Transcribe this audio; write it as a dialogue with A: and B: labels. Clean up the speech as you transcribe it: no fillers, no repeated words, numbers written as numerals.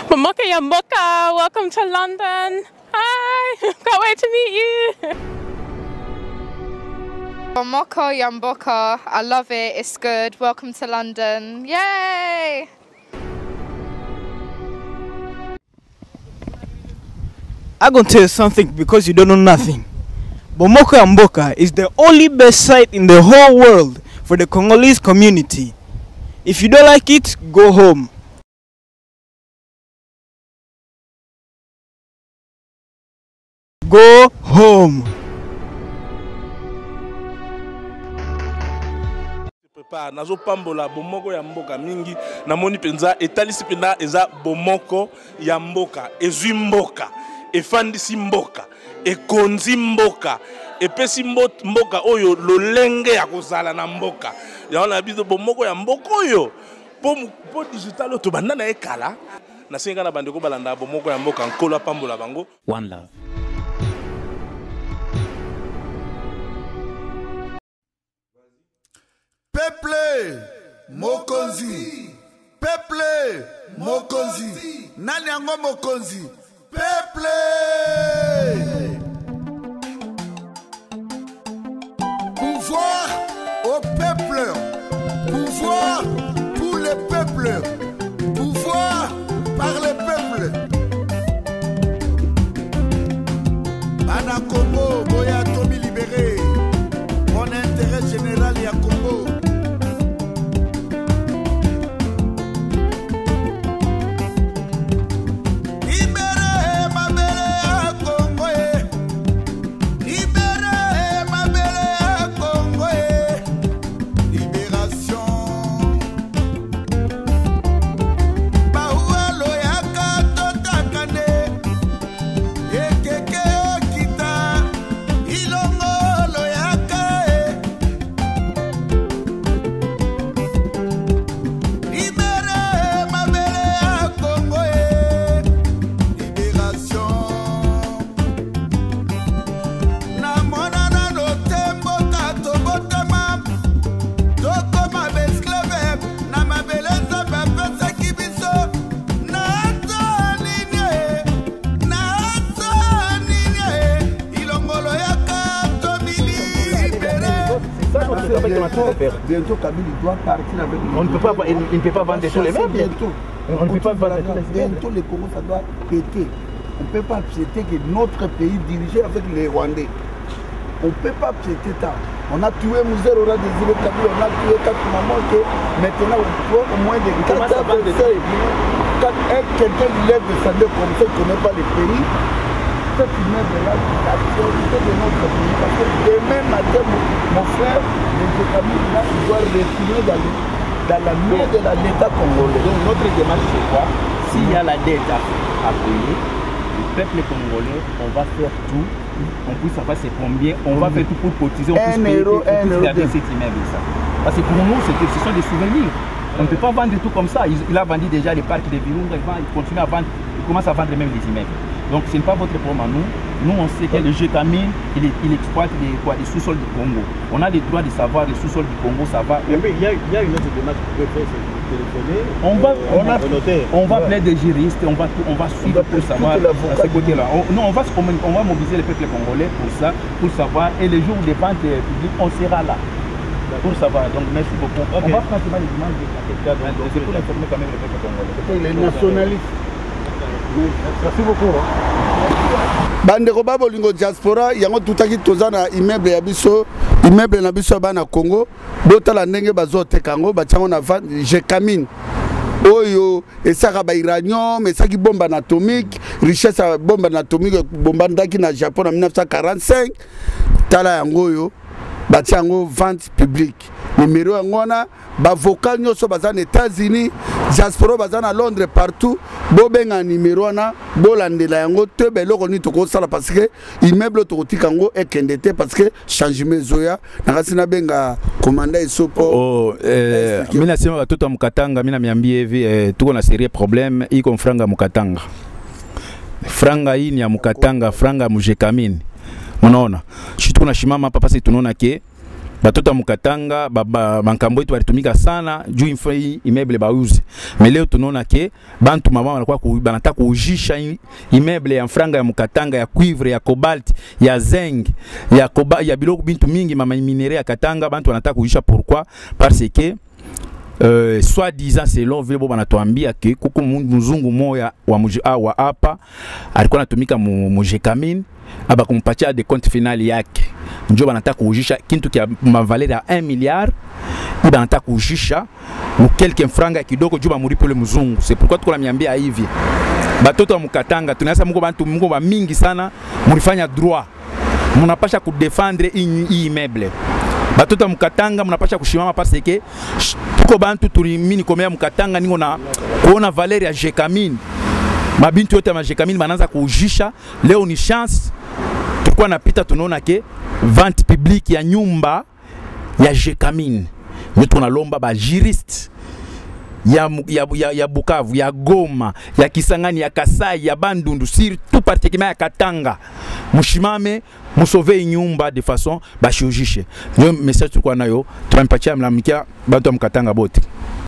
A: Momoko Yamboka, welcome to London. Hi, can't wait to meet you.
B: Momoko Yamboka, I love it, it's good. Welcome to London. Yay!
C: I'm gonna tell you something because you don't know nothing. Momoko Yamboka is the only best site in the whole world for the Congolese community. If you don't like it, go home. Go home.
D: Nazo pambola bomoko ya mboka mingi namoni penza etalisi penda eza bomoko ya mboka ezwi mboka efandisi mboka ekonzi mboka epesi mboka oyo lolenge ya kozala na mboka yaona biso bomoko ya mboka oyo po digital to banda na ekala na senga na bandeko balanda bomoko ya mboka nkolo pambola bango.
E: One love.
F: Peuple Mokonzi, Peuple Mokonzi, nani yango Mokonzi, Peuple. Pouvoir au peuple, pouvoir pour le peuple, pouvoir par le peuple. Bana Congo, Boya Tomi libéré, mon intérêt général ya Congo.
G: Bientôt Kabila doit partir avec nous.
E: On ne peut pas, il ne peut pas vendre tous les mêmes.
G: Bientôt.
E: On ne peut pas vendre tous les mêmes.
G: Bientôt les Congo ça doit péter. On ne peut pas accepter que notre pays dirigé avec les Rwandais. On ne peut pas accepter ça. On a tué Mouzer, on a désiré Kabila, on a tué 4 mamans que maintenant on doit au moins de 4 quand quelqu'un lève de sa comme ça, il ne connaît pas les pays. Cet immeuble-là, la priorité de notre pays. Parce que demain matin, mon frère, les familles là, ils doivent retourner dans la main de l'État congolais.
E: Donc notre démarche c'est quoi? S'il y a la dette à payer, le peuple congolais, on va faire tout. On puisse savoir c'est combien. On va faire tout pour cotiser. On puisse payer garder cet immeuble. Parce que pour nous, ce sont des souvenirs. On ne peut pas vendre tout comme ça. Il a vendu déjà les parcs de Virunga, il continue à vendre, il commence à vendre même les immeubles. Donc ce n'est pas votre problème à nous. Nous on sait que le Gécamine, il exploite les sous-sols du Congo. On a le droit de savoir les sous-sols du Congo, ça va.
H: Mais il y a une autre démarche que vous pouvez faire, c'est téléphoner.
E: On va appeler des juristes, on va suivre pour savoir à ce côté-là. On va mobiliser le peuple congolais pour ça, pour savoir. Et le jour des ventes publiques, on sera là. Pour savoir. Donc merci beaucoup. Okay. On va pratiquement les images de la c'est pour informer quand même le peuple congolais.
G: Les nationalistes.
H: Merci beaucoup.
G: Bandeko ba bolingo diaspora yango tutaki tozana immeuble ya biso immeuble na biso bana Congo botala ndenge bazoteka ngo bachango na Gécamine oyo esaka ba uranium esaki bombe atomique richesse ya bombe atomique bombandaki na Japon en 1945 tala yango oyo batiango vente publique numéro ngona bavocat nyoso baza na États-Unis diaspora baza na Londres partout bobenga numéro na bolandela yango te beloko ni toko sala parce que immeuble tokotika yango ekendete parce que changement zoya nakasi na benga commandant isopo
E: mina sema watoto wa Mkatanga mina miambie hivi tuko na serie problème iko franga Mkatanga franga hii ni ya Mkatanga franga mu Gécamine unaona shi tuko na shimama hapa pasi tunaona ke batoto mukatanga bankambo yetu balitumika sana juu infai immeuble bauze. Mais leo tunaona ke bantu mama wanakuwa banataka kujisha immeuble ya franga ya mukatanga ya cuivre ya cobalt ya zinc ya biloko bintu mingi mama minere ya Katanga bantu wanataka kujisha. Pourquoi? Parce que soi-disant selon vile boba natuambia ke kuku mzungu moya wa hapa alikuwa anatumika mu Jekamin aba kumpatia de compte final yake, ndio banataka kujisha kintu kia mavaleur ya 1 milliard iba banataka kujisha mu quelque franga kidogo juu bamuripo le mzungu. C'est pourquoi tuko namiambia hivi batoto wa mukatanga tunasa mko bantu mko ba mingi sana mulifanya droit, munapasha kudefendre hii immeuble. Batoto mukatanga munapasha kushimama parce que tuko bantu tulimini komea mukatanga ningo na kuona valeur ya Jekamin. Mabintu yote ya Jekamin bananza kujisha. Leo ni chance tukua napita tunaona ke vente publique ya nyumba ya Jekamin. Nyo tunalomba ba juriste ya Bukavu, ya Goma, ya Kisangani, ya Kasai, ya Bandundu, surtout particulièrement ya Katanga. Mushimame, musauve nyumba de façon ba shujishe. Nyo message tukua nayo, tunampatia mlamikia bantu mkatanga bote.